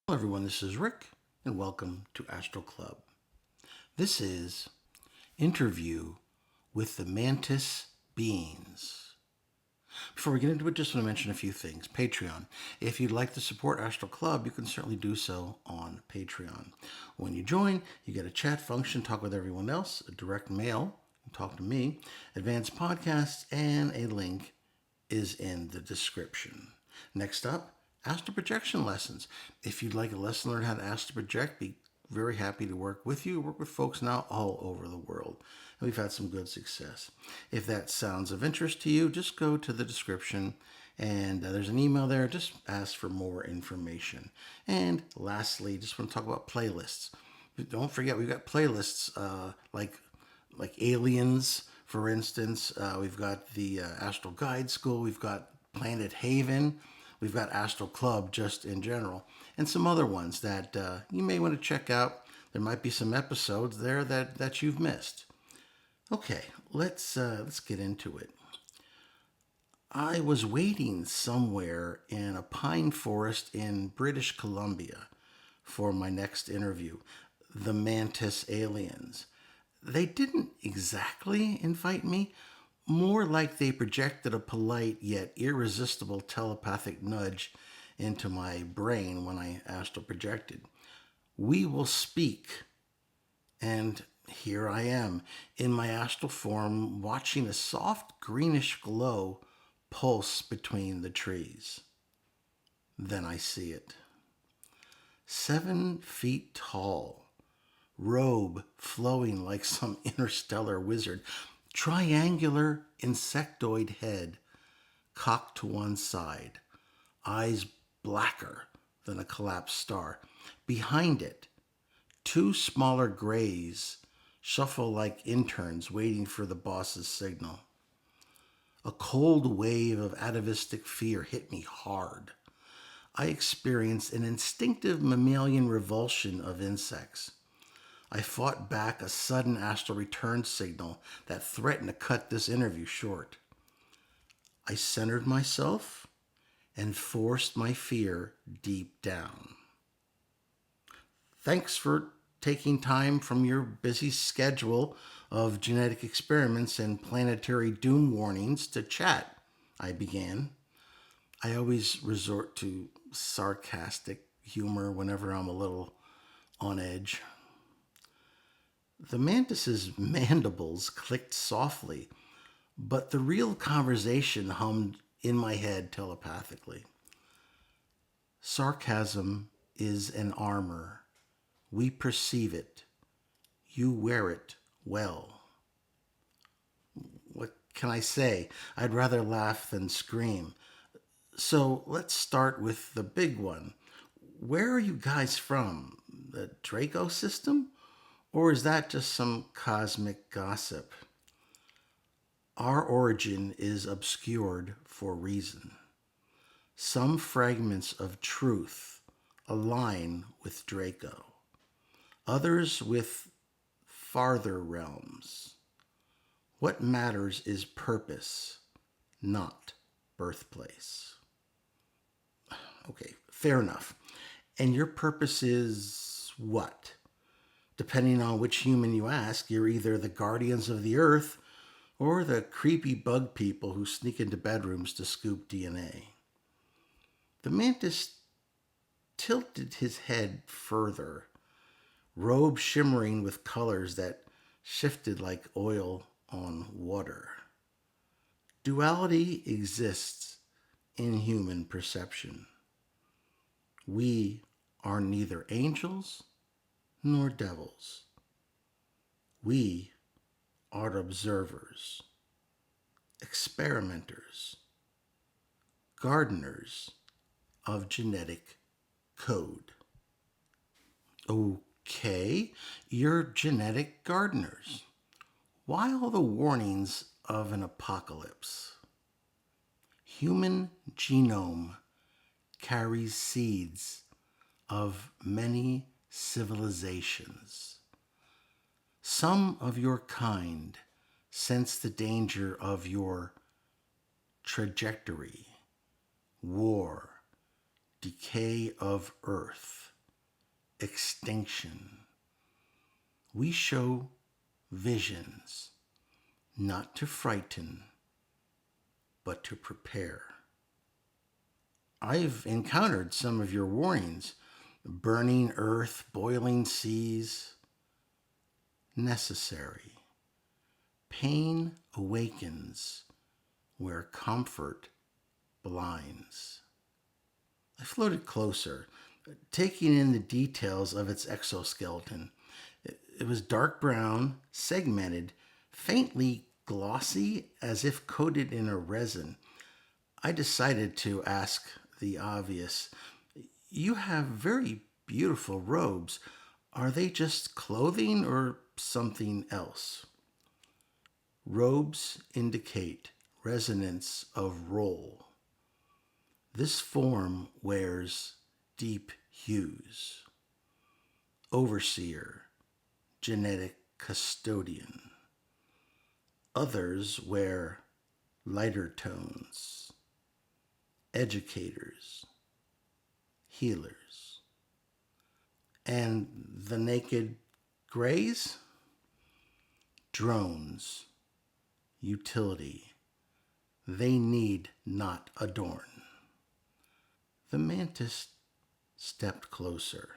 Hello everyone, this is Rick and welcome to Astralclub. This is interview with the Mantis Beings. Before we get into it, just want to mention a few things. Patreon. If you'd like to support Astral Club, you can certainly do so on Patreon. When you join, you get a chat function, talk with everyone else, a direct mail, talk to me, advanced podcasts, and a link is in the description. Next up, astral projection lessons. If you'd like a lesson to learn how to astral project, be very happy to work with you. Work with folks now all over the world. And we've had some good success. If that sounds of interest to you, just go to the description and there's an email there. Just ask for more information. And lastly, just want to talk about playlists. Don't forget, we've got playlists like aliens, for instance. We've got the Astral Guide School. We've got Planet Haven. We've got Astral Club just in general, and some other ones that you may want to check out. There might be some episodes there that you've missed. Okay, let's get into it. I was waiting somewhere in a pine forest in British Columbia for my next interview, the Mantis Aliens. They didn't exactly invite me, more like they projected a polite yet irresistible telepathic nudge into my brain when I astral projected. We will speak. And here I am in my astral form watching a soft greenish glow pulse between the trees. Then I see it. 7 feet tall, robe flowing like some interstellar wizard, triangular insectoid head cocked to one side, eyes blacker than a collapsed star. Behind it, two smaller grays shuffle like interns waiting for the boss's signal. A cold wave of atavistic fear hit me hard. I experienced an instinctive mammalian revulsion of insects. I fought back a sudden astral return signal that threatened to cut this interview short. I centered myself and forced my fear deep down. Thanks for taking time from your busy schedule of genetic experiments and planetary doom warnings to chat, I began. I always resort to sarcastic humor whenever I'm a little on edge. The mantis's mandibles clicked softly, but the real conversation hummed in my head telepathically. Sarcasm is an armor. We perceive it. You wear it well. What can I say? I'd rather laugh than scream. So let's start with the big one. Where are you guys from? The Draco system? Or is that just some cosmic gossip? Our origin is obscured for reason. Some fragments of truth align with Draco, others with farther realms. What matters is purpose, not birthplace. Okay, fair enough. And your purpose is what? Depending on which human you ask, you're either the guardians of the earth or the creepy bug people who sneak into bedrooms to scoop DNA. The mantis tilted his head further, robe shimmering with colors that shifted like oil on water. Duality exists in human perception. We are neither angels nor devils. We are observers, experimenters, gardeners of genetic code. Okay, you're genetic gardeners. Why all the warnings of an apocalypse? Human genome carries seeds of many civilizations. Some of your kind sense the danger of your trajectory, war, decay of Earth, extinction. We show visions, not to frighten, but to prepare. I've encountered some of your warnings: burning earth, boiling seas. Necessary. Pain awakens where comfort blinds. I floated closer, taking in the details of its exoskeleton. It was dark brown, segmented, faintly glossy, as if coated in a resin. I decided to ask the obvious. You have very beautiful robes. Are they just clothing or something else? Robes indicate resonance of role. This form wears deep hues. Overseer, genetic custodian. Others wear lighter tones. Educators, healers. And the naked grays? Drones, utility. They need not adorn. The mantis stepped closer,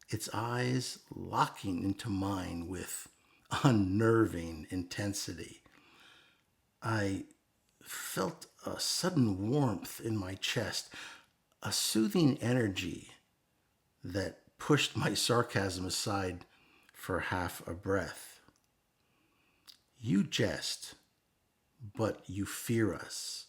its eyes locking into mine with unnerving intensity. I felt a sudden warmth in my chest, a soothing energy that pushed my sarcasm aside for half a breath. You jest, but you fear us.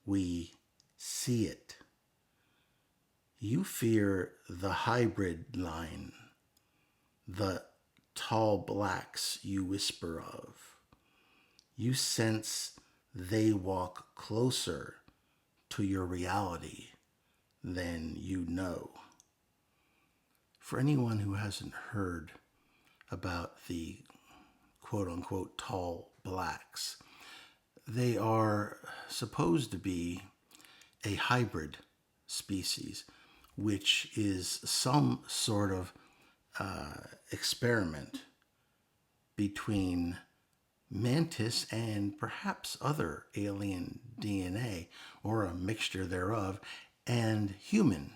We see it. You fear the hybrid line, the tall blacks you whisper of. You sense they walk closer to your reality than you know. For anyone who hasn't heard about the quote-unquote tall blacks, they are supposed to be a hybrid species, which is some sort of experiment between mantis and perhaps other alien DNA, or a mixture thereof, and human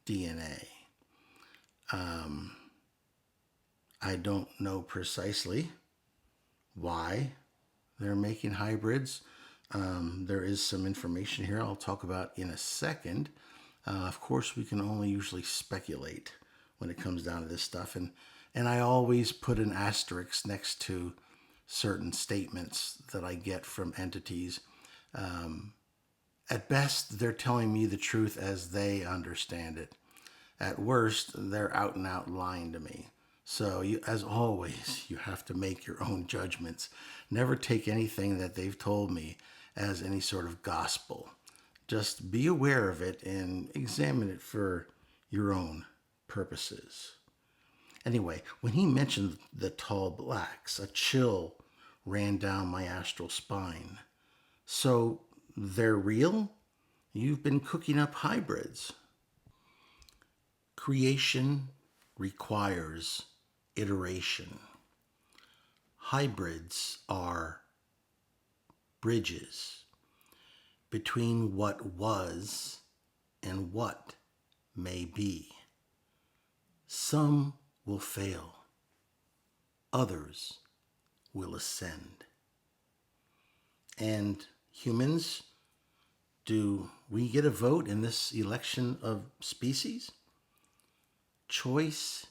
DNA. I don't know precisely why they're making hybrids. There is some information here I'll talk about in a second. Of course, we can only usually speculate when it comes down to this stuff. And I always put an asterisk next to certain statements that I get from entities. At best, they're telling me the truth as they understand it. At worst, they're out and out lying to me. So, as always, you have to make your own judgments. Never take anything that they've told me as any sort of gospel. Just be aware of it and examine it for your own purposes. Anyway, when he mentioned the tall blacks, a chill ran down my astral spine. So, they're real? You've been cooking up hybrids. Creation requires iteration. Hybrids are bridges between what was and what may be. Some will fail, others will ascend. And humans, do we get a vote in this election of species? Choice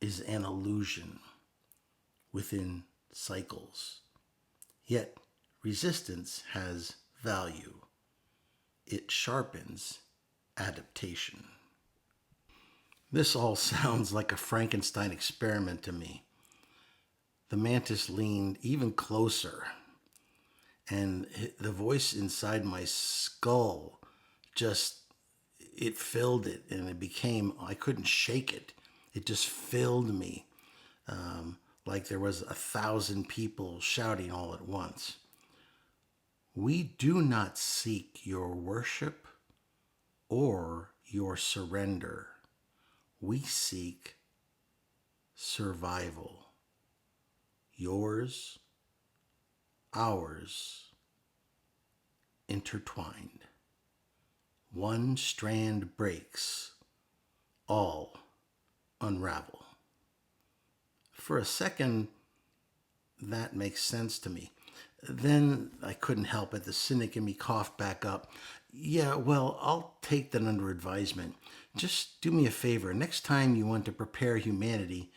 is an illusion within cycles. Yet resistance has value. It sharpens adaptation. This all sounds like a Frankenstein experiment to me. The mantis leaned even closer, and the voice inside my skull it filled it, and it became, I couldn't shake it. It just filled me, like there was 1,000 people shouting all at once. We do not seek your worship or your surrender. we seek survival. Yours, ours, intertwined. One strand breaks, all unravel. For a second, that makes sense to me. Then I couldn't help it. The cynic in me coughed back up. Yeah, well, I'll take that under advisement. Just do me a favor. Next time you want to prepare humanity,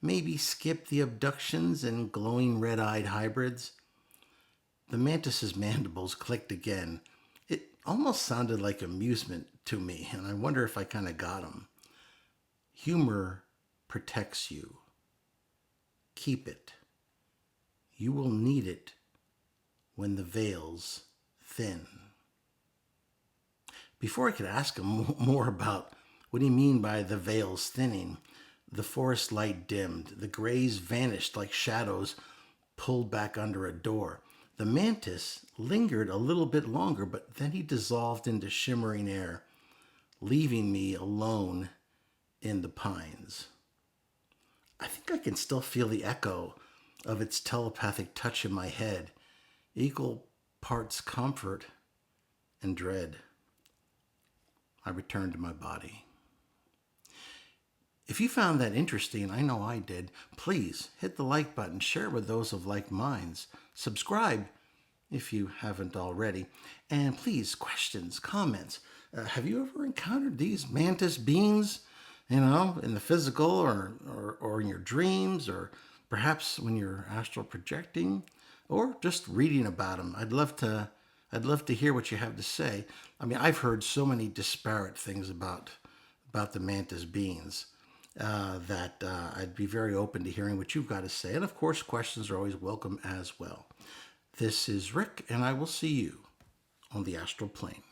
maybe skip the abductions and glowing red-eyed hybrids. The mantis's mandibles clicked again. It almost sounded like amusement to me, and I wonder if I kind of got him. Humor protects you. Keep it. You will need it when the veils thin. Before I could ask him more about what do you mean by the veils thinning, the forest light dimmed. The grays vanished like shadows pulled back under a door. The mantis lingered a little bit longer, but then he dissolved into shimmering air, leaving me alone in the pines. I think I can still feel the echo of its telepathic touch in my head, equal parts comfort and dread. I returned to my body. If you found that interesting, I know I did, please hit the like button, share it with those of like minds, subscribe if you haven't already, and please, questions, comments. Have you ever encountered these mantis beings, in the physical or in your dreams, or perhaps when you're astral projecting, or just reading about them? I'd love to hear what you have to say. I mean, I've heard so many disparate things about the mantis beings that I'd be very open to hearing what you've got to say. And of course, questions are always welcome as well. This is Rick, and I will see you on the astral plane.